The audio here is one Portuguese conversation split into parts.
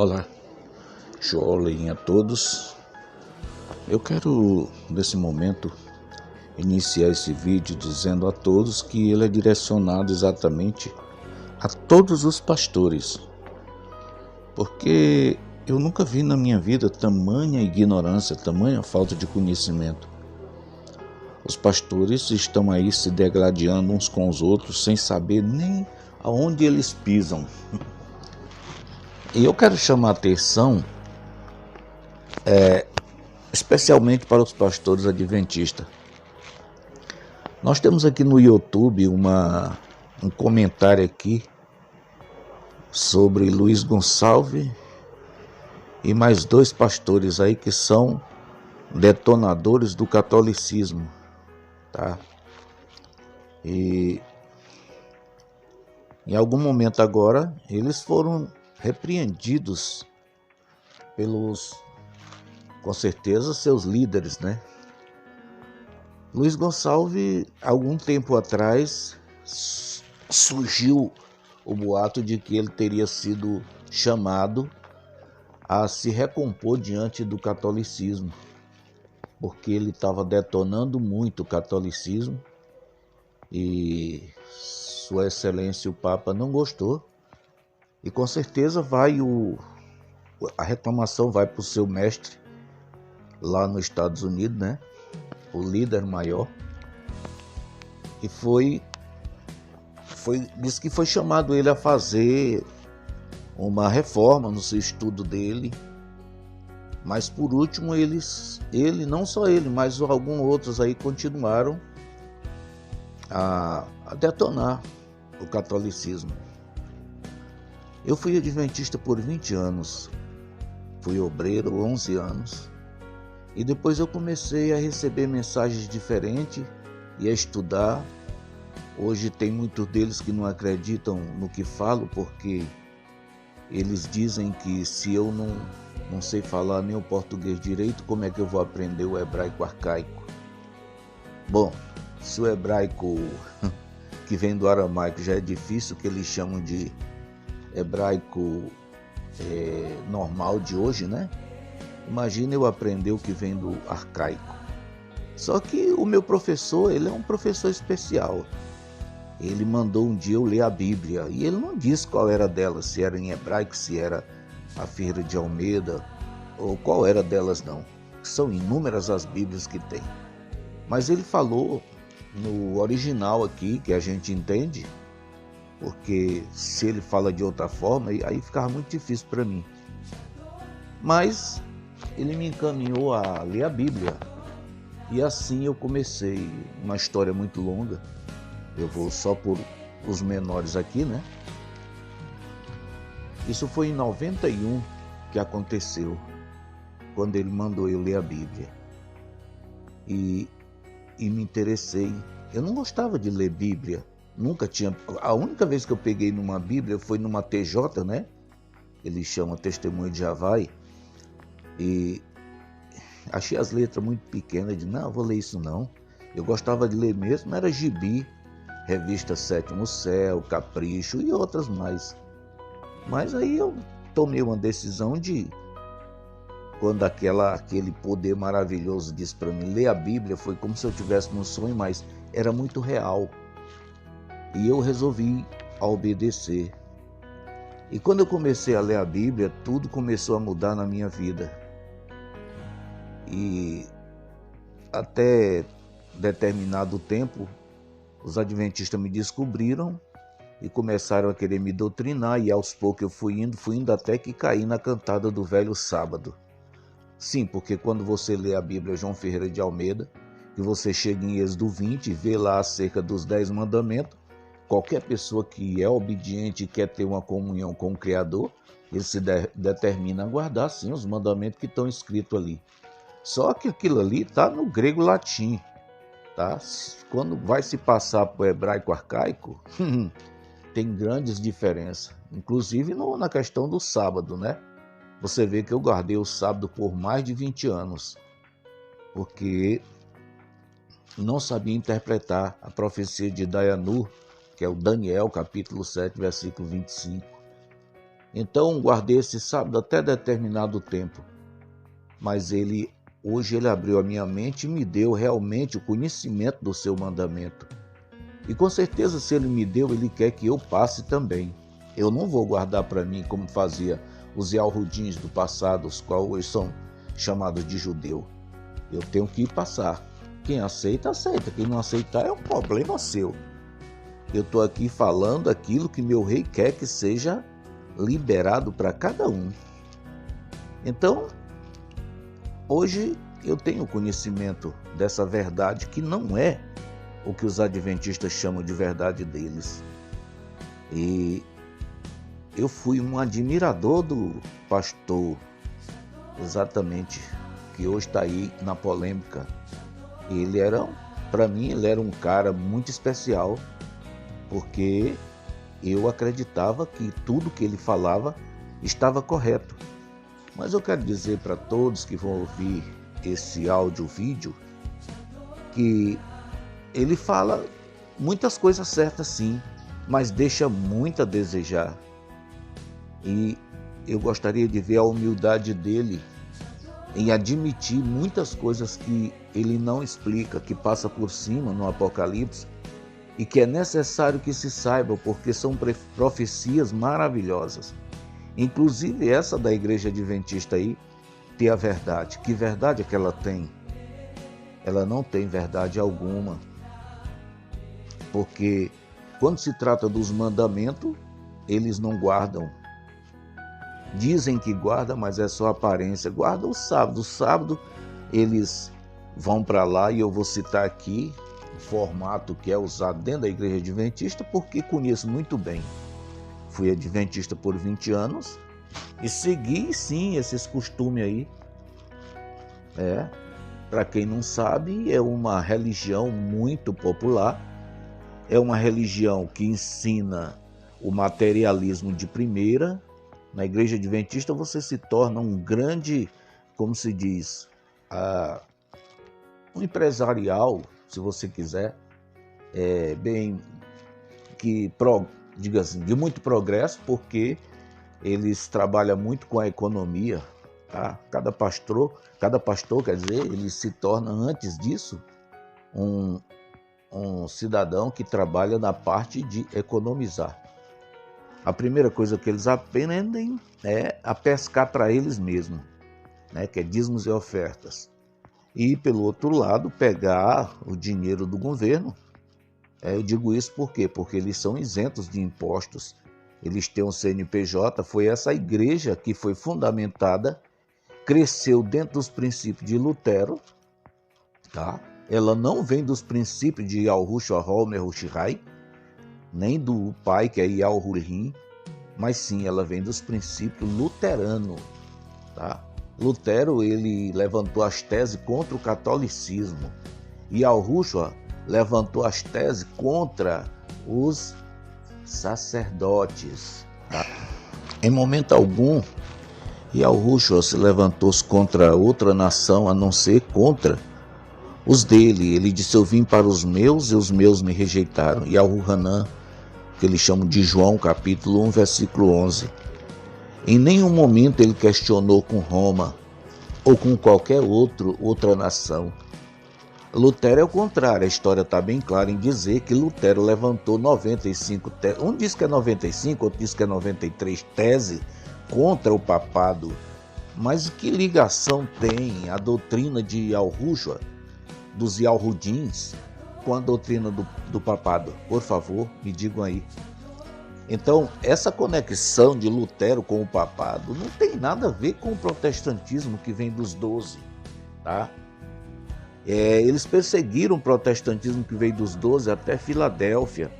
Olá, Joelem a todos. Eu quero, nesse momento, iniciar esse vídeo dizendo a todos que ele é direcionado exatamente a todos os pastores, porque eu nunca vi na minha vida tamanha ignorância, tamanha falta de conhecimento. Os pastores estão aí se degladiando uns com os outros sem saber nem aonde eles pisam. E eu quero chamar a atenção especialmente para os pastores adventistas. Nós temos aqui no YouTube um comentário aqui sobre Luiz Gonçalves e mais dois pastores aí que são detonadores do catolicismo, tá? E em algum momento agora eles foram repreendidos pelos, com certeza, seus líderes, né? Luiz Gonçalves, algum tempo atrás, surgiu o boato de que ele teria sido chamado a se recompor diante do catolicismo, porque ele estava detonando muito o catolicismo e Sua Excelência o Papa não gostou. E com certeza a reclamação vai para o seu mestre lá nos Estados Unidos, né? O líder maior. E disse que foi chamado ele a fazer uma reforma no seu estudo dele. Mas por último ele, não só ele, mas alguns outros aí continuaram a detonar o catolicismo. Eu fui adventista por 20 anos, fui obreiro 11 anos, e depois eu comecei a receber mensagens diferentes e a estudar. Hoje tem muitos deles que não acreditam no que falo, porque eles dizem que se eu não sei falar nem o português direito, como é que eu vou aprender o hebraico arcaico? Bom, se o hebraico que vem do aramaico já é difícil, que eles chamam de hebraico normal de hoje, né? Imagina eu aprender o que vem do arcaico. Só que o meu professor, ele é um professor especial. Ele mandou um dia eu ler a Bíblia e ele não disse qual era delas, se era em hebraico, se era a Ferreira de Almeida ou qual era delas não. São inúmeras as Bíblias que tem. Mas ele falou no original aqui, que a gente entende, porque se ele fala de outra forma, aí ficava muito difícil para mim. Mas ele me encaminhou a ler a Bíblia, e assim eu comecei uma história muito longa. Eu vou só por os menores aqui, né? Isso foi em 91 que aconteceu, quando ele mandou eu ler a Bíblia. E me interessei. Eu não gostava de ler Bíblia. Nunca tinha. A única vez que eu peguei numa Bíblia foi numa TJ, né? Ele chama Testemunho de Jeová. E achei as letras muito pequenas. Eu disse, não, vou ler isso não. Eu gostava de ler mesmo, era gibi, revista Sétimo Céu, Capricho e outras mais. Mas aí eu tomei uma decisão de, quando aquele poder maravilhoso disse para mim, ler a Bíblia, foi como se eu tivesse num sonho, mas era muito real. E eu resolvi obedecer. E quando eu comecei a ler a Bíblia, tudo começou a mudar na minha vida. E até determinado tempo, os adventistas me descobriram e começaram a querer me doutrinar, e aos poucos eu fui indo até que caí na cantada do velho sábado. Sim, porque quando você lê a Bíblia João Ferreira de Almeida, e você chega em Êxodo 20 e vê lá acerca dos 10 mandamentos, qualquer pessoa que é obediente e quer ter uma comunhão com o Criador, ele se determina a guardar, sim, os mandamentos que estão escritos ali. Só que aquilo ali está no grego latim, tá? Quando vai se passar para o hebraico arcaico, tem grandes diferenças, inclusive na questão do sábado, né? Você vê que eu guardei o sábado por mais de 20 anos, porque não sabia interpretar a profecia de Dayanu, que é o Daniel, capítulo 7, versículo 25. Então guardei esse sábado até determinado tempo. Mas hoje ele abriu a minha mente e me deu realmente o conhecimento do seu mandamento. E com certeza, se ele me deu, ele quer que eu passe também. Eu não vou guardar para mim como fazia os Yahudins do passado, os quais hoje são chamados de judeu. Eu tenho que passar. Quem aceita, aceita. Quem não aceitar é um problema seu. Eu estou aqui falando aquilo que meu rei quer que seja liberado para cada um. Então, hoje eu tenho conhecimento dessa verdade que não é o que os adventistas chamam de verdade deles. E eu fui um admirador do pastor, exatamente, que hoje está aí na polêmica. Para mim, ele era um cara muito especial, porque eu acreditava que tudo que ele falava estava correto. Mas eu quero dizer para todos que vão ouvir esse áudio-vídeo que ele fala muitas coisas certas sim, mas deixa muito a desejar. E eu gostaria de ver a humildade dele em admitir muitas coisas que ele não explica, que passa por cima no Apocalipse, e que é necessário que se saiba, porque são profecias maravilhosas. Inclusive essa da Igreja Adventista aí tem a verdade. Que verdade é que ela tem? Ela não tem verdade alguma. Porque quando se trata dos mandamentos, eles não guardam. Dizem que guardam, mas é só aparência. Guardam o sábado. O sábado eles vão para lá, e eu vou citar aqui o formato que é usado dentro da Igreja Adventista, porque conheço muito bem. Fui adventista por 20 anos e segui sim esses costumes aí. Para quem não sabe, é uma religião muito popular. É uma religião que ensina o materialismo de primeira. Na Igreja Adventista você se torna um grande, como se diz, um empresarial, se você quiser, diga assim, de muito progresso, porque eles trabalham muito com a economia. Tá? Cada pastor, quer dizer, ele se torna, antes disso, um cidadão que trabalha na parte de economizar. A primeira coisa que eles aprendem é a pescar para eles mesmos, né? Que é dízimos e ofertas. E, pelo outro lado, pegar o dinheiro do governo. Eu digo isso por quê? Porque eles são isentos de impostos. Eles têm um CNPJ. Foi essa igreja que foi fundamentada, cresceu dentro dos princípios de Lutero. Tá? Ela não vem dos princípios de Yahushua Homer Hushai, nem do pai, que é Yahurim, mas sim, ela vem dos princípios luteranos. Tá? Lutero, ele levantou as teses contra o catolicismo, e Yahushua levantou as teses contra os sacerdotes. Tá? Em momento algum, Yahushua se levantou contra outra nação, a não ser contra os dele. Ele disse: eu vim para os meus e os meus me rejeitaram. Yahuhanan, que eles chamam de João, capítulo 1, versículo 11. Em nenhum momento ele questionou com Roma ou com qualquer outra nação. Lutero é o contrário. A história está bem clara em dizer que Lutero levantou 95 teses. Um diz que é 95, outro diz que é 93 teses contra o papado. Mas que ligação tem a doutrina de Yahushua, dos Yahudins, com a doutrina do papado? Por favor, me digam aí. Então, essa conexão de Lutero com o papado não tem nada a ver com o protestantismo que vem dos 12. Tá? Eles perseguiram o protestantismo que veio dos 12 até Filadélfia.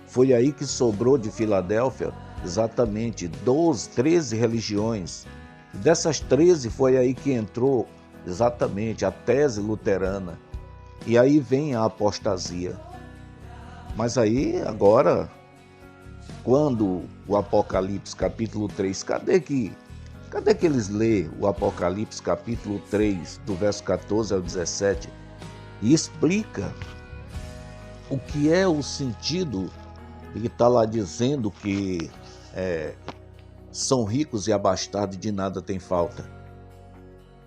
Foi aí que sobrou de Filadélfia exatamente 13 religiões. Dessas 13 foi aí que entrou exatamente a tese luterana. E aí vem a apostasia. Mas aí agora, quando o Apocalipse capítulo 3, cadê que eles lêem o Apocalipse capítulo 3, do verso 14 ao 17, e explica o que é o sentido, ele está lá dizendo que são ricos e abastados e de nada tem falta.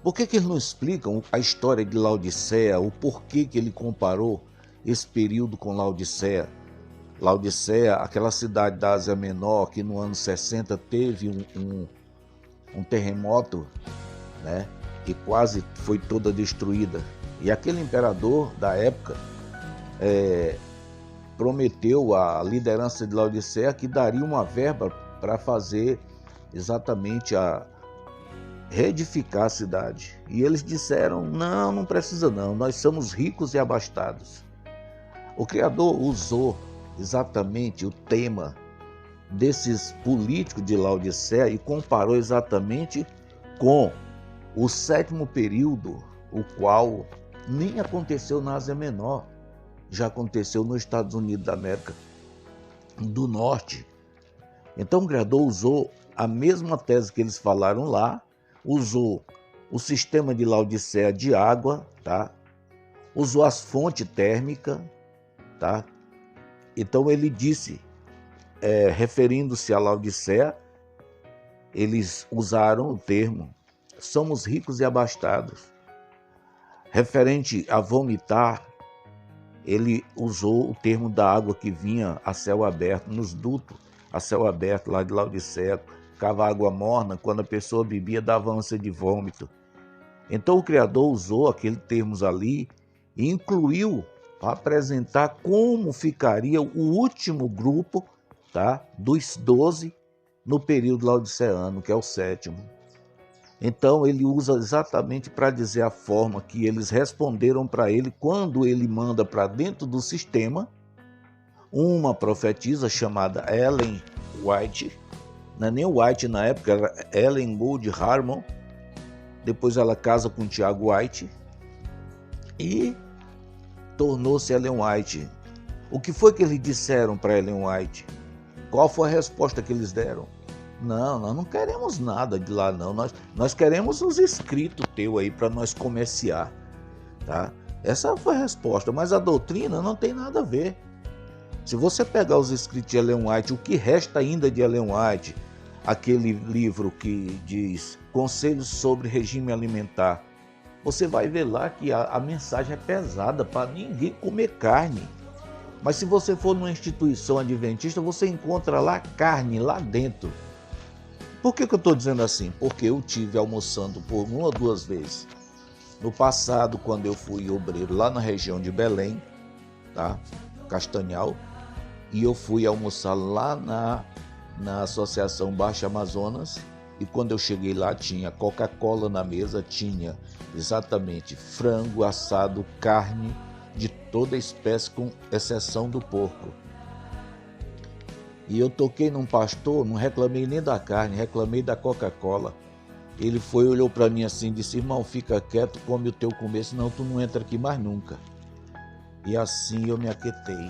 Por que eles não explicam a história de Laodiceia, o porquê que ele comparou esse período com Laodiceia? Laodiceia, aquela cidade da Ásia Menor que no ano 60 teve um terremoto, né, que quase foi toda destruída. E aquele imperador da época prometeu à liderança de Laodiceia que daria uma verba para fazer exatamente reedificar a cidade. E eles disseram, não precisa não, nós somos ricos e abastados. O Criador usou exatamente o tema desses políticos de Laodiceia e comparou exatamente com o 7º período, o qual nem aconteceu na Ásia Menor, já aconteceu nos Estados Unidos da América do Norte. Então o Criador usou a mesma tese que eles falaram lá, usou o sistema de Laodiceia de água, tá? Usou as fontes térmicas, tá? Então ele disse, referindo-se a Laodiceia, eles usaram o termo somos ricos e abastados. Referente a vomitar, ele usou o termo da água que vinha a céu aberto, nos dutos a céu aberto lá de Laodiceia, ficava água morna, quando a pessoa bebia dava ânsia de vômito. Então o Criador usou aqueles termos ali e incluiu para apresentar como ficaria o último grupo, tá, dos 12 no período laodiceano, que é o 7º. Então ele usa exatamente para dizer a forma que eles responderam para ele quando ele manda para dentro do sistema uma profetisa chamada Ellen White, não é nem White na época, era Ellen Gould Harmon. Depois ela casa com Tiago White e tornou-se Ellen White. O que foi que eles disseram para Ellen White? Qual foi a resposta que eles deram? Não, nós não queremos nada de lá não, nós queremos os escritos teus aí para nós comerciar, tá? Essa foi a resposta, mas a doutrina não tem nada a ver. Se você pegar os escritos de Ellen White, o que resta ainda de Ellen White, aquele livro que diz Conselhos sobre Regime Alimentar, você vai ver lá que a mensagem é pesada para ninguém comer carne. Mas se você for numa instituição adventista, você encontra lá carne, lá dentro. Por que eu estou dizendo assim? Porque eu tive almoçando por 1 ou 2 vezes. No passado, quando eu fui obreiro lá na região de Belém, tá? Castanhal, e eu fui almoçar lá na Associação Baixo Amazonas, e quando eu cheguei lá tinha Coca-Cola na mesa, tinha exatamente frango assado, carne de toda espécie, com exceção do porco. E eu toquei num pastor, não reclamei nem da carne, reclamei da Coca-Cola. Ele foi, olhou para mim assim e disse, irmão, fica quieto, come o teu comer, senão tu não entra aqui mais nunca. E assim eu me aquietei.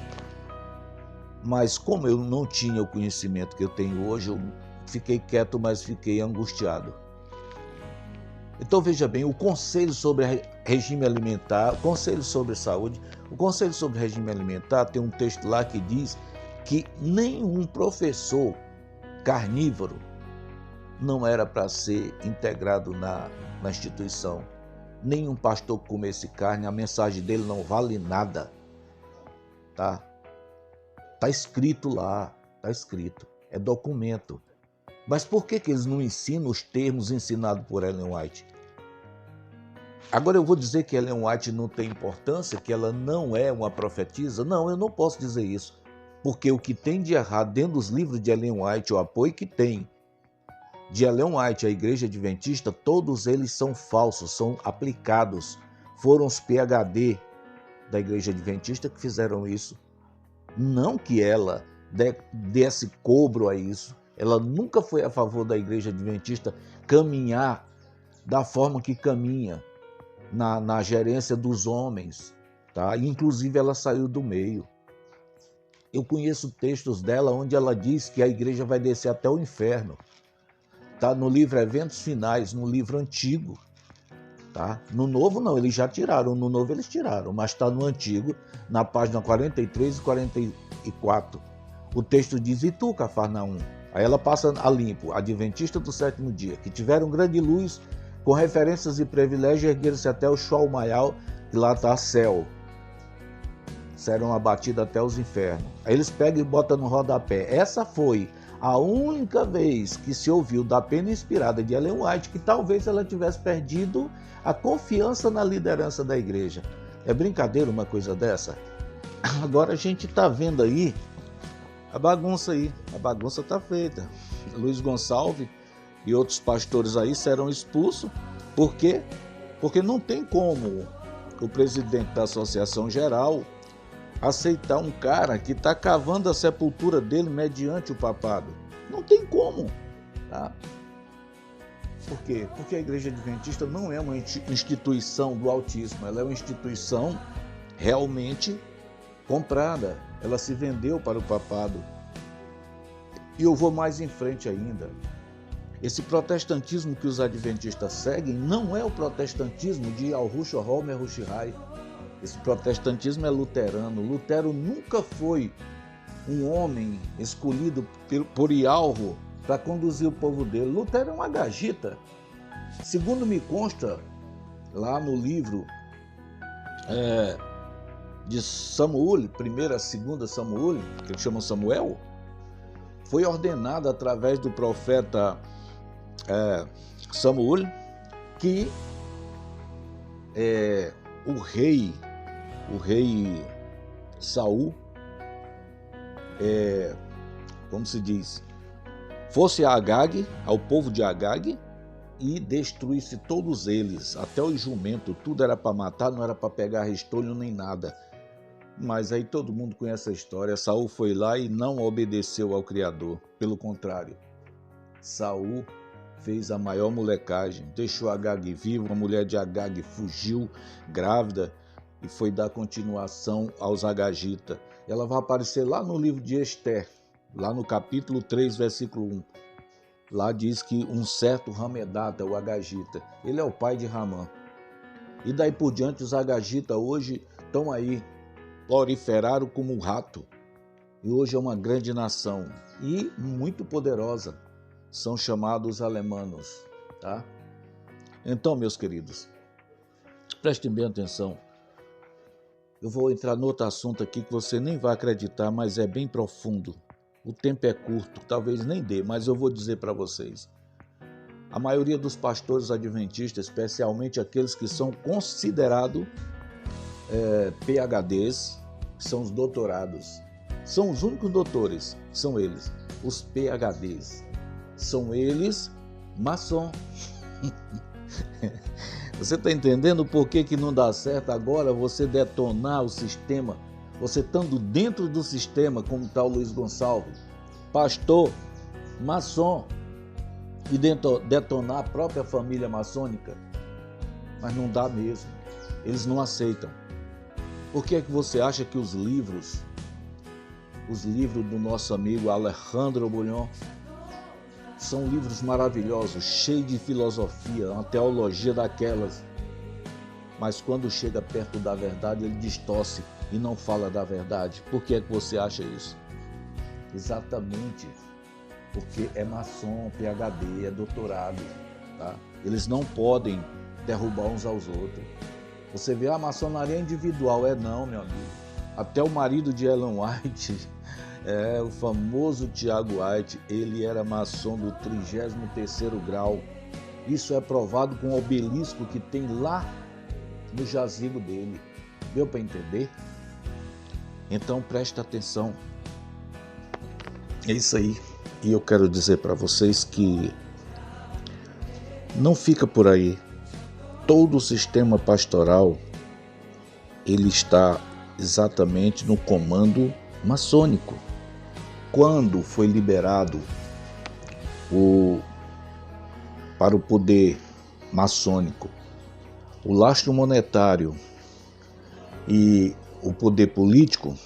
Mas como eu não tinha o conhecimento que eu tenho hoje, eu fiquei quieto, mas fiquei angustiado. Então veja bem, o Conselho sobre Regime Alimentar, o Conselho sobre Saúde, o Conselho sobre Regime Alimentar tem um texto lá que diz que nenhum professor carnívoro não era para ser integrado na instituição. Nenhum pastor que comesse carne, a mensagem dele não vale nada. Tá escrito lá, tá escrito, é documento. Mas por que eles não ensinam os termos ensinados por Ellen White? Agora eu vou dizer que Ellen White não tem importância, que ela não é uma profetisa? Não, eu não posso dizer isso. Porque o que tem de errado dentro dos livros de Ellen White, o apoio que tem de Ellen White à Igreja Adventista, todos eles são falsos, são aplicados. Foram os PhD da Igreja Adventista que fizeram isso. Não que ela desse cobro a isso. Ela nunca foi a favor da Igreja Adventista caminhar da forma que caminha na gerência dos homens, tá? Inclusive ela saiu do meio. Eu conheço textos dela onde ela diz que a igreja vai descer até o inferno. Tá? No livro Eventos Finais, no livro antigo. Tá? No novo não, eles já tiraram. No novo eles tiraram, mas está no antigo, na página 43 e 44. O texto diz, e tu, Cafarnaum, Aí ela passa a limpo, Adventista do sétimo dia, que tiveram grande luz, com referências e privilégios, ergueram-se até o Shalmaial, que lá está céu. Serão abatidos até os infernos. Aí eles pegam e botam no rodapé. Essa foi a única vez que se ouviu da pena inspirada de Ellen White, que talvez ela tivesse perdido a confiança na liderança da igreja. É brincadeira uma coisa dessa? Agora a gente está vendo aí a bagunça aí. A bagunça está feita. Luiz Gonçalves e outros pastores aí serão expulsos. Por quê? Porque não tem como o presidente da Associação Geral aceitar um cara que está cavando a sepultura dele mediante o papado. Não tem como. Tá? Por quê? Porque a Igreja Adventista não é uma instituição do Altíssimo, ela é uma instituição realmente comprada. Ela se vendeu para o papado. E eu vou mais em frente ainda. Esse protestantismo que os adventistas seguem não é o protestantismo de Al-Rush Homer Rushai. Esse protestantismo é luterano. Lutero nunca foi um homem escolhido por Ialro para conduzir o povo dele. Lutero é um agagita. Segundo me consta, lá no livro de Samuel, 1ª, 2ª Samuel, que eles chamam Samuel, foi ordenado através do profeta Samuel que o rei Saul, como se diz, fosse a Agag, ao povo de Agag, e destruísse todos eles, até o jumento, tudo era para matar, não era para pegar restolho nem nada. Mas aí todo mundo conhece a história. Saul foi lá e não obedeceu ao Criador. Pelo contrário, Saul fez a maior molecagem, deixou Agag vivo, a mulher de Agag fugiu grávida e foi dar continuação aos Agagitas. Ela vai aparecer lá no livro de Esther, lá no capítulo 3, versículo 1. Lá diz que um certo Ramedata, o Agagita, ele é o pai de Ramã. E daí por diante os Agagitas hoje estão aí, proliferaram como um rato. E hoje é uma grande nação e muito poderosa. São chamados alemanos, tá? Então, meus queridos, prestem bem atenção. Eu vou entrar no outro assunto aqui que você nem vai acreditar, mas é bem profundo. O tempo é curto, talvez nem dê, mas eu vou dizer para vocês. A maioria dos pastores adventistas, especialmente aqueles que são considerados PhDs, que são os doutorados, são os únicos doutores, são eles, os PhDs. São eles maçom. Você está entendendo por que não dá certo agora você detonar o sistema? Você estando dentro do sistema, como está o Luiz Gonçalves, pastor, maçom, e detonar a própria família maçônica? Mas não dá mesmo. Eles não aceitam. Por que é que você acha que os livros do nosso amigo Alejandro Bulhon, são livros maravilhosos, cheios de filosofia, uma teologia daquelas. Mas quando chega perto da verdade, ele distorce e não fala da verdade. Por que é que você acha isso? Exatamente porque é maçom, PhD, é doutorado. Tá? Eles não podem derrubar uns aos outros. Você vê a maçonaria individual. Não, meu amigo. Até o marido de Ellen White... o famoso Tiago White, ele era maçom do 33º grau. Isso é provado com o obelisco que tem lá no jazigo dele. Deu para entender? Então presta atenção. É isso aí. E eu quero dizer para vocês que não fica por aí. Todo o sistema pastoral, ele está exatamente no comando maçônico. Quando foi liberado para o poder maçônico o lastro monetário e o poder político,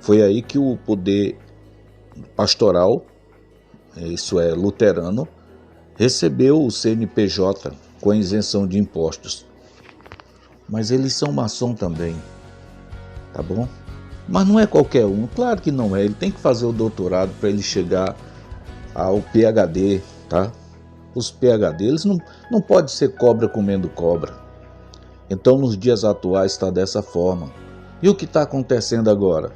foi aí que o poder pastoral, isso é luterano, recebeu o CNPJ com a isenção de impostos. Mas eles são maçom também, tá bom? Mas não é qualquer um, claro que não é. Ele tem que fazer o doutorado para ele chegar ao PhD, tá? Os PhD, eles não podem ser cobra comendo cobra. Então, nos dias atuais está dessa forma. E o que está acontecendo agora?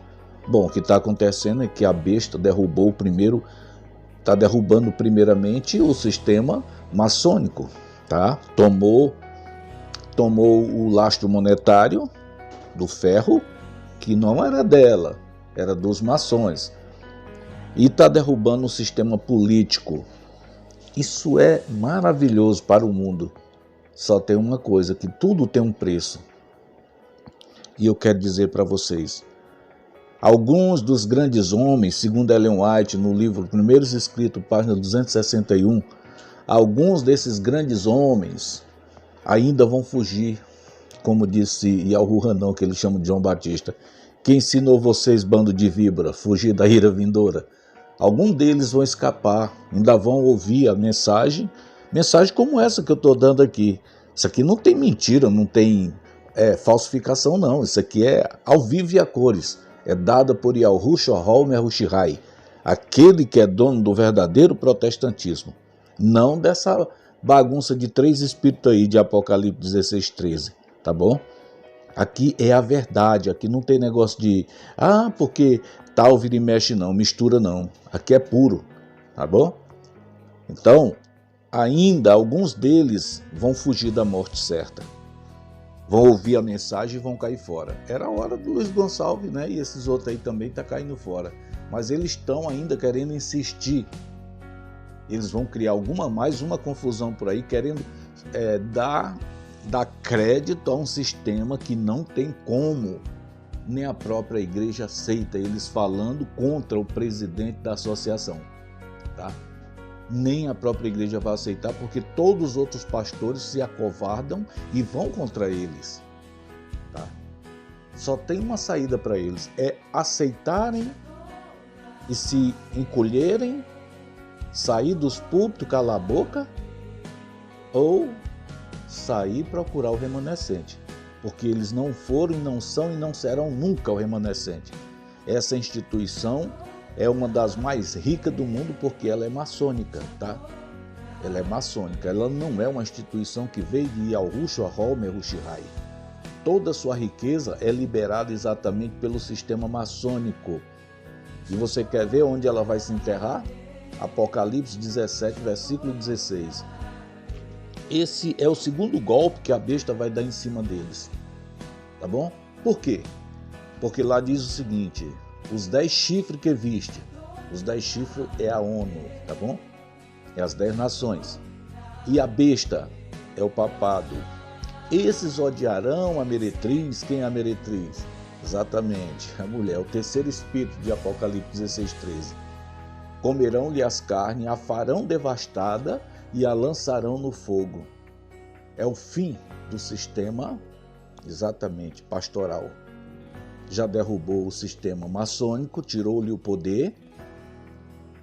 Bom, o que está acontecendo é que a besta derrubou o primeiro, está derrubando primeiramente o sistema maçônico, tá? Tomou o lastro monetário do ferro, que não era dela, era dos maçons, e está derrubando o sistema político. Isso é maravilhoso para o mundo. Só tem uma coisa, que tudo tem um preço. E eu quero dizer para vocês, alguns dos grandes homens, segundo Ellen White, no livro Primeiros Escritos, página 261, alguns desses grandes homens ainda vão fugir, como disse Yahu Hanan, que ele chama de João Batista. Quem ensinou vocês, bando de víbora, fugir da ira vindoura? Alguns deles vão escapar, ainda vão ouvir a mensagem como essa que eu estou dando aqui. Isso aqui não tem mentira, não tem falsificação não, isso aqui é ao vivo e a cores. É dada por Yahushua HaMashiach, aquele que é dono do verdadeiro protestantismo. Não dessa bagunça de 3 espíritos aí de Apocalipse 16:13, tá bom? Aqui é a verdade, aqui não tem negócio de, porque tal vira e mexe não, mistura não. Aqui é puro, tá bom? Então, ainda alguns deles vão fugir da morte certa. Vão ouvir a mensagem e vão cair fora. Era a hora do Luiz Gonçalves, né? E esses outros aí também estão caindo fora. Mas eles estão ainda querendo insistir. Eles vão criar mais uma confusão por aí, querendo dar crédito a um sistema que não tem como. Nem a própria igreja aceita eles falando contra o presidente da associação, tá? Nem a própria igreja vai aceitar, porque todos os outros pastores se acovardam e vão contra eles, tá? Só tem uma saída para eles, é aceitarem e se encolherem, sair dos púlpitos, calar a boca, ou sair e procurar o remanescente, porque eles não foram e não são e não serão nunca o remanescente. Essa instituição é uma das mais ricas do mundo porque ela é maçônica, tá? Ela é maçônica, ela não é uma instituição que veio de Yahushua HaMashiach. Toda a sua riqueza é liberada exatamente pelo sistema maçônico. E você quer ver onde ela vai se enterrar? Apocalipse 17, versículo 16. Esse é o segundo golpe que a besta vai dar em cima deles, tá bom? Por quê? Porque lá diz o seguinte: os 10 chifres que viste, os 10 chifres é a ONU, tá bom? É as 10 nações. E a besta é o papado. Esses odiarão a meretriz. Quem é a meretriz? Exatamente, a mulher, o terceiro espírito de Apocalipse 16:13. Comerão-lhe as carnes, a farão devastada e a lançarão no fogo. É o fim do sistema, exatamente, pastoral. Já derrubou o sistema maçônico, tirou-lhe o poder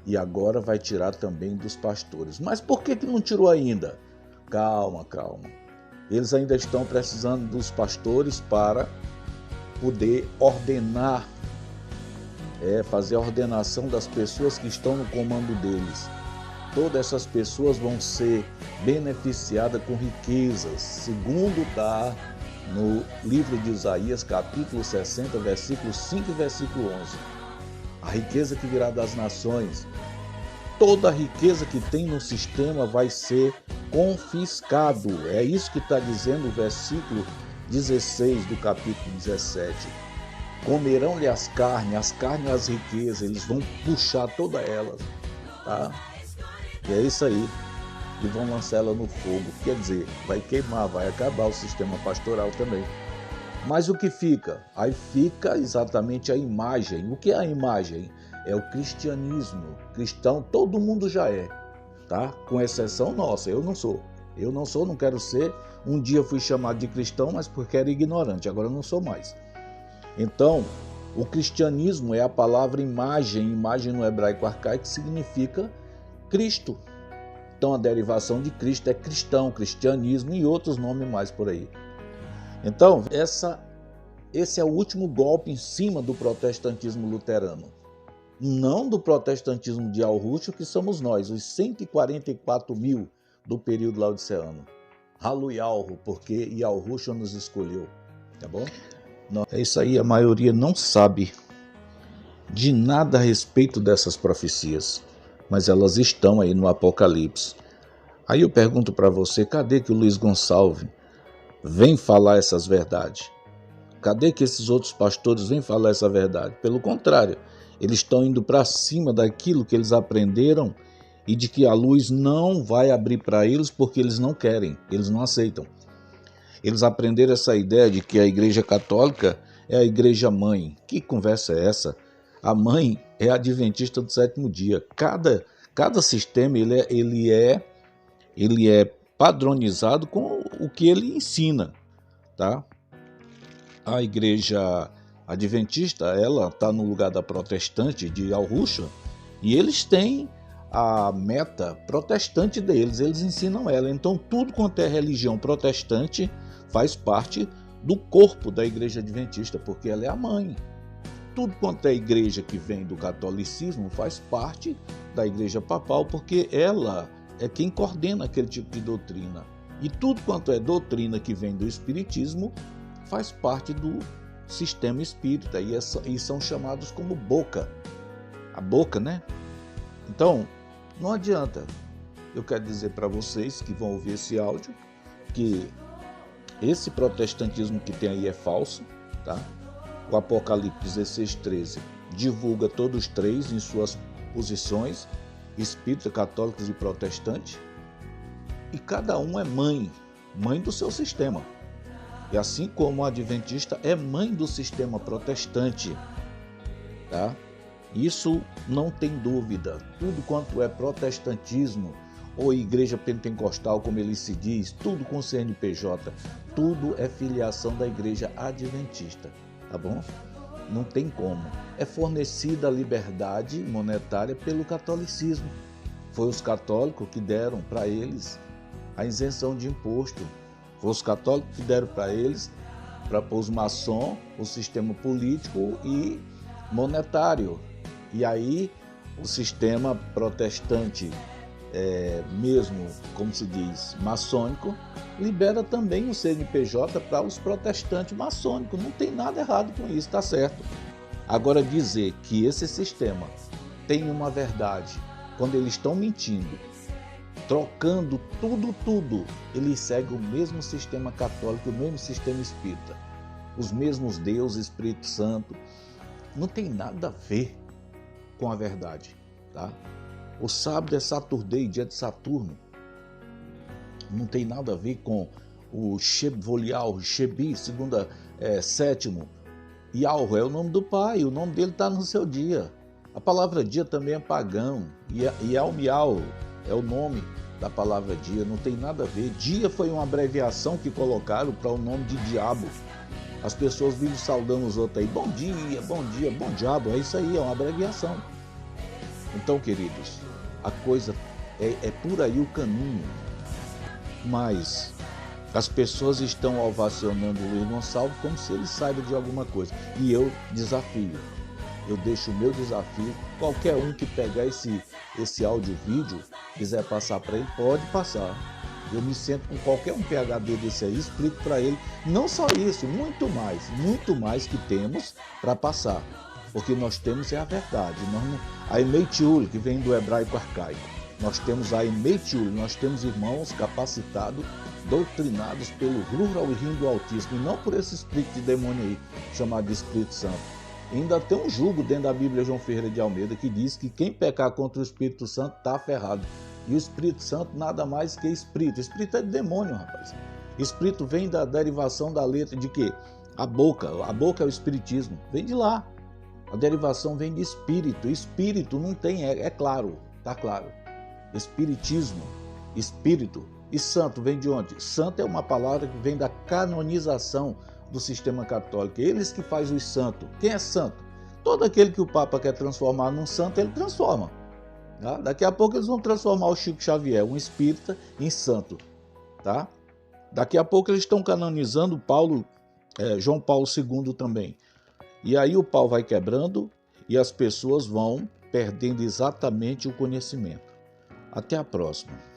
e agora vai tirar também dos pastores. Mas por que não tirou ainda? Calma. Eles ainda estão precisando dos pastores para poder ordenar, fazer a ordenação das pessoas que estão no comando deles. Todas essas pessoas vão ser beneficiadas com riquezas, segundo está no livro de Isaías, capítulo 60, versículo 5 e versículo 11. A riqueza que virá das nações, toda a riqueza que tem no sistema vai ser confiscado. É isso que está dizendo o versículo 16 do capítulo 17. Comerão-lhe as carnes e as riquezas, eles vão puxar todas elas, tá? E é isso aí, e vão lançar ela no fogo, quer dizer, vai queimar, vai acabar o sistema pastoral também. Mas o que fica? Aí fica exatamente a imagem. O que é a imagem? É o cristianismo. Cristão todo mundo já é, tá? Com exceção nossa, eu não sou, não quero ser. Um dia fui chamado de cristão, mas porque era ignorante, agora eu não sou mais. Então, o cristianismo é a palavra imagem no hebraico arcaico, que significa Cristo. Então a derivação de Cristo é cristão, cristianismo e outros nomes mais por aí. Então, esse é o último golpe em cima do protestantismo luterano. não do protestantismo de Al-Rússio, que somos nós, os 144 mil do período laodiceano. Aleluia, porque Al-Rússio nos escolheu, tá bom? Não, é isso aí, a maioria não sabe de nada a respeito dessas profecias, mas elas estão aí no Apocalipse. Aí eu pergunto para você, cadê que o Luiz Gonçalves vem falar essas verdades? Cadê que esses outros pastores vêm falar essa verdade? Pelo contrário, eles estão indo para cima daquilo que eles aprenderam e de que a luz não vai abrir para eles porque eles não querem, eles não aceitam. Eles aprenderam essa ideia de que a Igreja Católica é a Igreja Mãe. Que conversa é essa? A mãe é a Adventista do sétimo dia. Cada sistema ele é padronizado com o que ele ensina, tá? A Igreja Adventista, ela está no lugar da protestante de Al-Rússio e eles têm a meta protestante deles, eles ensinam ela. Então tudo quanto é religião protestante faz parte do corpo da Igreja Adventista, porque ela é a mãe. Tudo quanto é igreja que vem do catolicismo faz parte da Igreja Papal, porque ela é quem coordena aquele tipo de doutrina. E tudo quanto é doutrina que vem do Espiritismo faz parte do sistema espírita e são chamados como boca. A boca, né? Então, não adianta. Eu quero dizer para vocês que vão ouvir esse áudio que esse protestantismo que tem aí é falso, tá? O Apocalipse 16:13 divulga todos três em suas posições, espírita, católicos e protestante, e cada um é mãe do seu sistema. E assim como o adventista é mãe do sistema protestante, tá? Isso não tem dúvida. Tudo quanto é protestantismo ou igreja pentecostal, como ele se diz, tudo com CNPJ, tudo é filiação da igreja adventista, tá bom? Não tem como. É fornecida a liberdade monetária pelo catolicismo. Foi os católicos que deram para eles a isenção de imposto. Foi os católicos que deram para eles, para os maçons, o sistema político e monetário. E aí o sistema protestante, mesmo, como se diz, maçônico, libera também o CNPJ para os protestantes maçônicos. Não tem nada errado com isso, está certo. Agora dizer que esse sistema tem uma verdade, quando eles estão mentindo, trocando tudo, eles seguem o mesmo sistema católico, o mesmo sistema espírita, os mesmos Deus, Espírito Santo, não tem nada a ver com a verdade, tá? O sábado é Saturday, dia de Saturno, não tem nada a ver com o Shebvolial, Shebi, sétimo, Yahweh é o nome do Pai, o nome dele está no seu dia. A palavra dia também é pagão, e Almial é o nome da palavra dia, não tem nada a ver. Dia foi uma abreviação que colocaram para o nome de diabo. As pessoas vivem saudando os outros aí, bom dia, bom diabo, é isso aí, é uma abreviação. Então, queridos, a coisa é por aí o caminho, mas as pessoas estão ovacionando o Luiz Gonçalves como se ele saiba de alguma coisa. E eu desafio, eu deixo o meu desafio, qualquer um que pegar esse áudio-vídeo, quiser passar para ele, pode passar. Eu me sento com qualquer um PhD desse aí, explico para ele, não só isso, muito mais que temos para passar. Porque nós temos a verdade, a Emeitiul, que vem do hebraico arcaico. Nós temos a Emeitiul, nós temos irmãos capacitados, doutrinados pelo Rural e Rim do Altíssimo, e não por esse espírito de demônio aí, chamado de Espírito Santo. E ainda tem um jugo dentro da Bíblia João Ferreira de Almeida que diz que quem pecar contra o Espírito Santo está ferrado. E o Espírito Santo nada mais que espírito. Espírito é de demônio, rapaz. Espírito vem da derivação da letra de quê? A boca é o espiritismo, vem de lá. A derivação vem de espírito. Espírito não tem, é claro, tá claro. Espiritismo, espírito. E santo vem de onde? Santo é uma palavra que vem da canonização do sistema católico. Eles que fazem os santos. Quem é santo? Todo aquele que o Papa quer transformar num santo, ele transforma. Tá? Daqui a pouco eles vão transformar o Chico Xavier, um espírita, em santo. Tá? Daqui a pouco eles estão canonizando João Paulo II também. E aí o pau vai quebrando e as pessoas vão perdendo exatamente o conhecimento. Até a próxima.